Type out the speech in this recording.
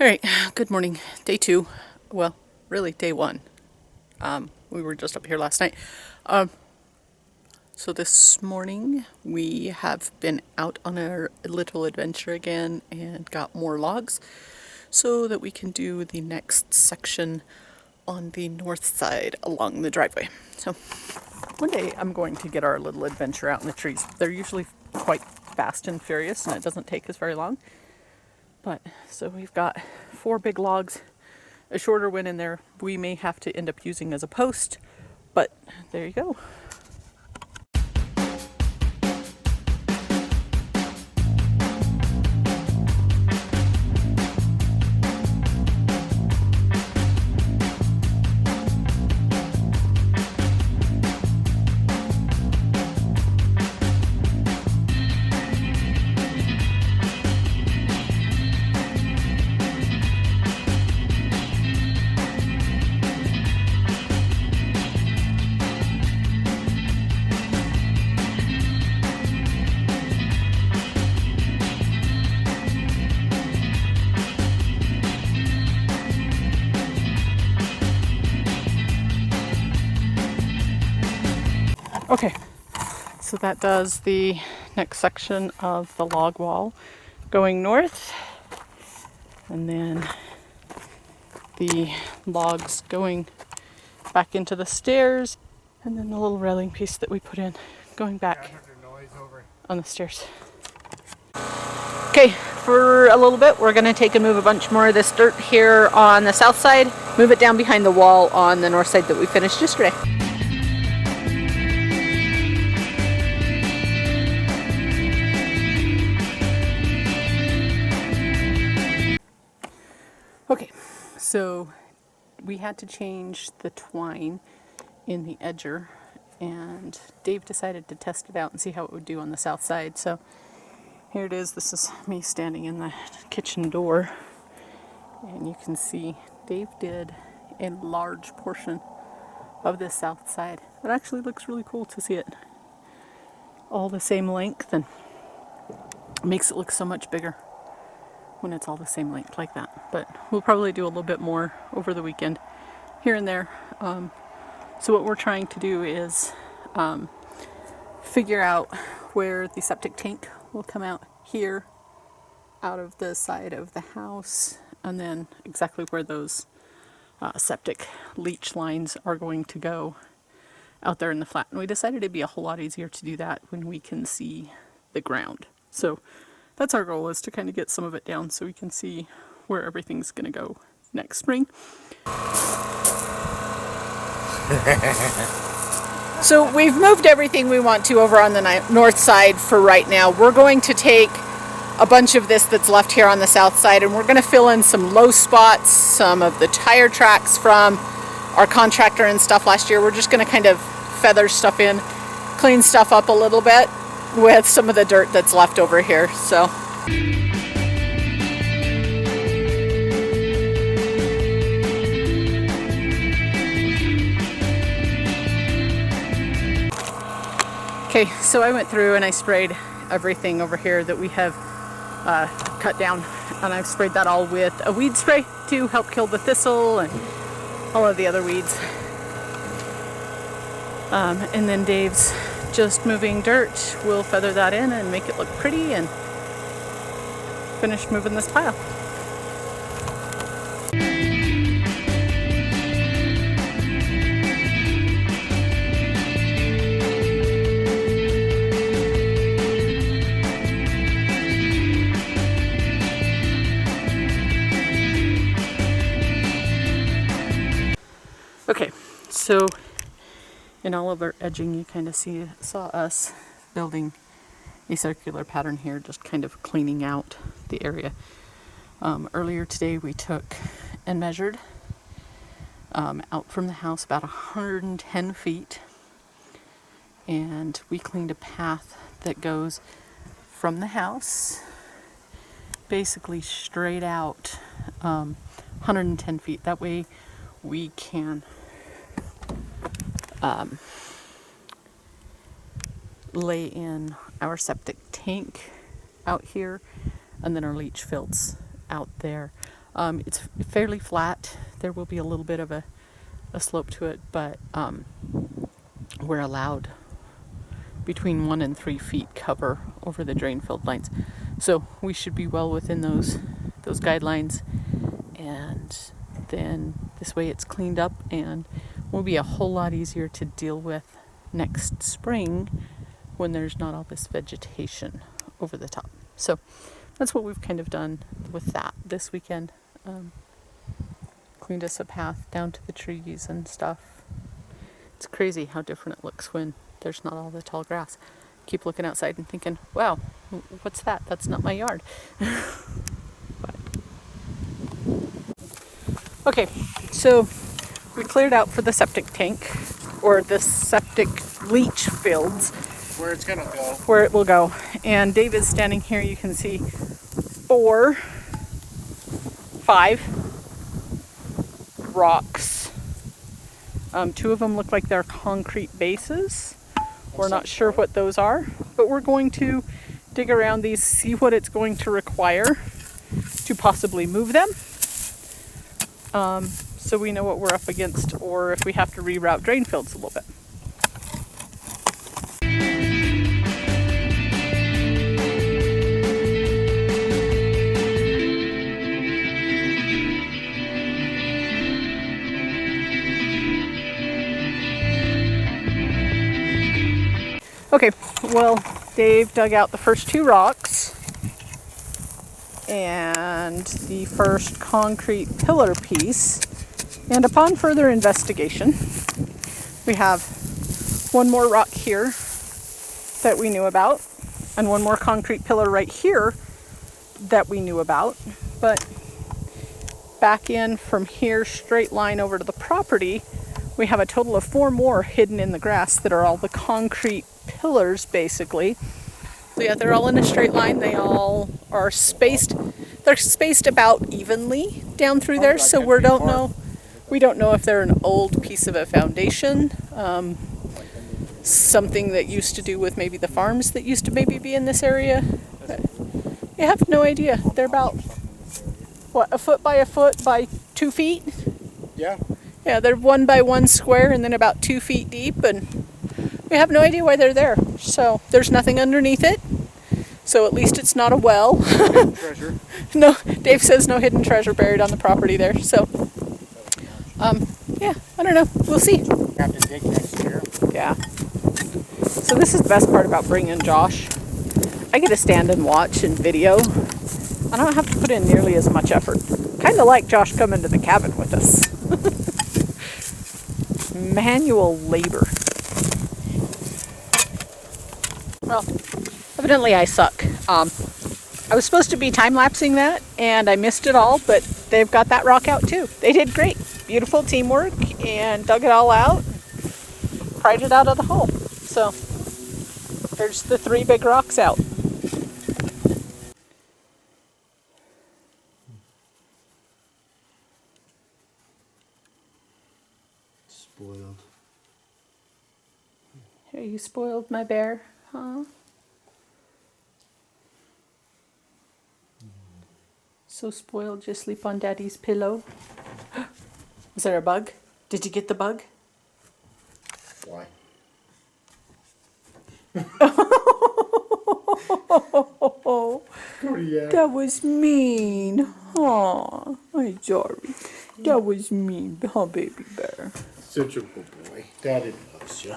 All right, good morning. Day 2. Well, really day 1. We were just up here last night. So this morning we have been out on a little adventure again and got more logs so that we can do the next section on the north side along the driveway. So one day I'm going to get our little adventure out in the trees. They're usually quite fast and furious and it doesn't take us very long. But so we've got 4 big logs, a shorter one in there we may have to end up using as a post, but there you go. Okay, so that does the next section of the log wall going north, and then the logs going back into the stairs, and then the little railing piece that we put in going back on the stairs. Okay, for a little bit we're going to take and move a bunch more of this dirt here on the south side, move it down behind the wall on the north side that we finished yesterday. Okay, so we had to change the twine in the edger, and Dave decided to test it out and see how it would do on the south side. So here it is. This is me standing in the kitchen door, and you can see Dave did a large portion of the south side. It actually looks really cool to see it all the same length, and makes it look so much bigger when it's all the same length like that. But we'll probably do a little bit more over the weekend here and there. So what we're trying to do is figure out where the septic tank will come out here out of the side of the house, and then exactly where those septic leach lines are going to go out there in the flat. And we decided it'd be a whole lot easier to do that when we can see the ground. So that's our goal, is to kind of get some of it down so we can see where everything's going to go next spring. So we've moved everything we want to over on the north side for right now. We're going to take a bunch of this that's left here on the south side, and we're going to fill in some low spots, some of the tire tracks from our contractor and stuff last year. We're just going to kind of feather stuff in, clean stuff up a little bit with some of the dirt that's left over here. So okay, so I went through and I sprayed everything over here that we have cut down, and I've sprayed that all with a weed spray to help kill the thistle and all of the other weeds. And then Dave's just moving dirt. We'll feather that in and make it look pretty and finish moving this pile. Okay, so in all of our edging, you kind of saw us building a circular pattern here, just kind of cleaning out the area. Earlier today we took and measured out from the house about 110 feet, and we cleaned a path that goes from the house basically straight out 110 feet. That way we can lay in our septic tank out here, and then our leach fields out there. It's fairly flat. There will be a little bit of a slope to it, but we're allowed between 1 and 3 feet cover over the drain filled lines. So we should be well within those guidelines, and then this way it's cleaned up and will be a whole lot easier to deal with next spring when there's not all this vegetation over the top. So that's what we've kind of done with that this weekend. Cleaned us a path down to the trees and stuff. It's crazy how different it looks when there's not all the tall grass. Keep looking outside and thinking, wow, what's that? That's not my yard. But. Okay, so we cleared out for the septic tank, or the septic leach fields. Where it's gonna go. Where it will go. And Dave is standing here. You can see 5 rocks. 2 of them look like they're concrete bases. We're not sure what those are, but we're going to dig around these, see what it's going to require to possibly move them. So we know what we're up against, or if we have to reroute drain fields a little bit. Okay, well, Dave dug out the first 2 rocks and the first concrete pillar piece, and upon further investigation, we have 1 more rock here that we knew about, and 1 more concrete pillar right here that we knew about, but back in from here, straight line over to the property, we have a total of 4 more hidden in the grass that are all the concrete pillars, basically. So yeah, they're all in a straight line. They all are spaced. They're spaced about evenly down through there, so we don't know if they're an old piece of a foundation, something that used to do with maybe the farms that used to maybe be in this area. But you have no idea. They're about, what, 1 foot by 1 foot by 2 feet? Yeah. Yeah, they're 1 by 1 square and then about 2 feet deep, and we have no idea why they're there. So there's nothing underneath it. So at least it's not a well. Hidden treasure. No, Dave says no hidden treasure buried on the property there. So, yeah, I don't know. We'll see. Have to dig next year. Yeah. So this is the best part about bringing Josh. I get to stand and watch and video. I don't have to put in nearly as much effort. Kind of like Josh coming to the cabin with us. Manual labor. Well, evidently I suck. I was supposed to be time-lapsing that, and I missed it all, but they've got that rock out too. They did great. Beautiful teamwork, and dug it all out, pried it out of the hole. So, there's the 3 big rocks out. Spoiled. Are you spoiled, my bear? Huh? So spoiled you sleep on Daddy's pillow. Was there a bug? Did you get the bug? Why? That was mean. Aw, I'm sorry. That was mean, huh, baby bear? Such a good boy. Daddy loves you.